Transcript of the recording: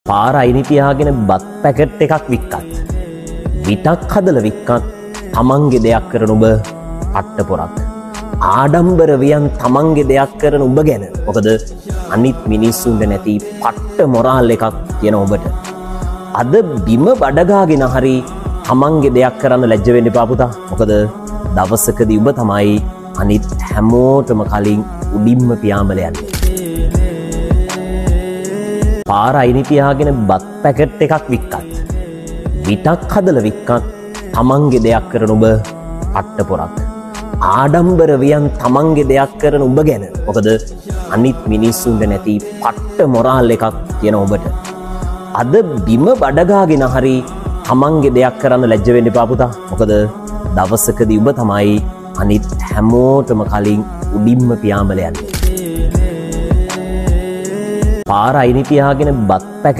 පාර අයිනි තියාගෙන බත් පැකට් එකක් වික්කත් විතක් හදලා වික්කත් තමන්ගේ දෙයක් කරන ඔබ පට්ට පොරක් ආඩම්බර වියන් තමන්ගේ දෙයක් කරන ඔබ ගැන මොකද අනිත් මිනිස්සුන්ට නැති පට්ට මොරාල් එකක් තියෙන ඔබට අද බිම බඩගාගෙන හරි තමන්ගේ දෙයක් කරන්න ලැජ්ජ වෙන්න එපා පුතා මොකද දවසකදී ඔබ තමයි අනිත් හැමෝටම කලින් උඩින්ම පියාඹල යන්නේ පාර අයිනි තියාගෙන බත් පැකට් එකක් වික්කත් විතක් හදලා වික්කත් තමන්ගේ දෙයක් කරන ඔබ පට්ට පොරක් ආඩම්බර වියන් තමන්ගේ දෙයක් කරන ඔබ ගැන මොකද අනිත් මිනිස්සුන්ට නැති පට්ට මොරාල් එකක් තියෙන ඔබට අද බිම බඩගාගෙන හරි තමන්ගේ දෙයක් කරන්න ලැජ්ජ වෙන්න එපා පුතා මොකද දවසකදී ඔබ තමයි අනිත් හැමෝටම කලින් උඩින්ම පියාඹල යන්නේ පාර අයිනි තියාගෙන බත් පැකට්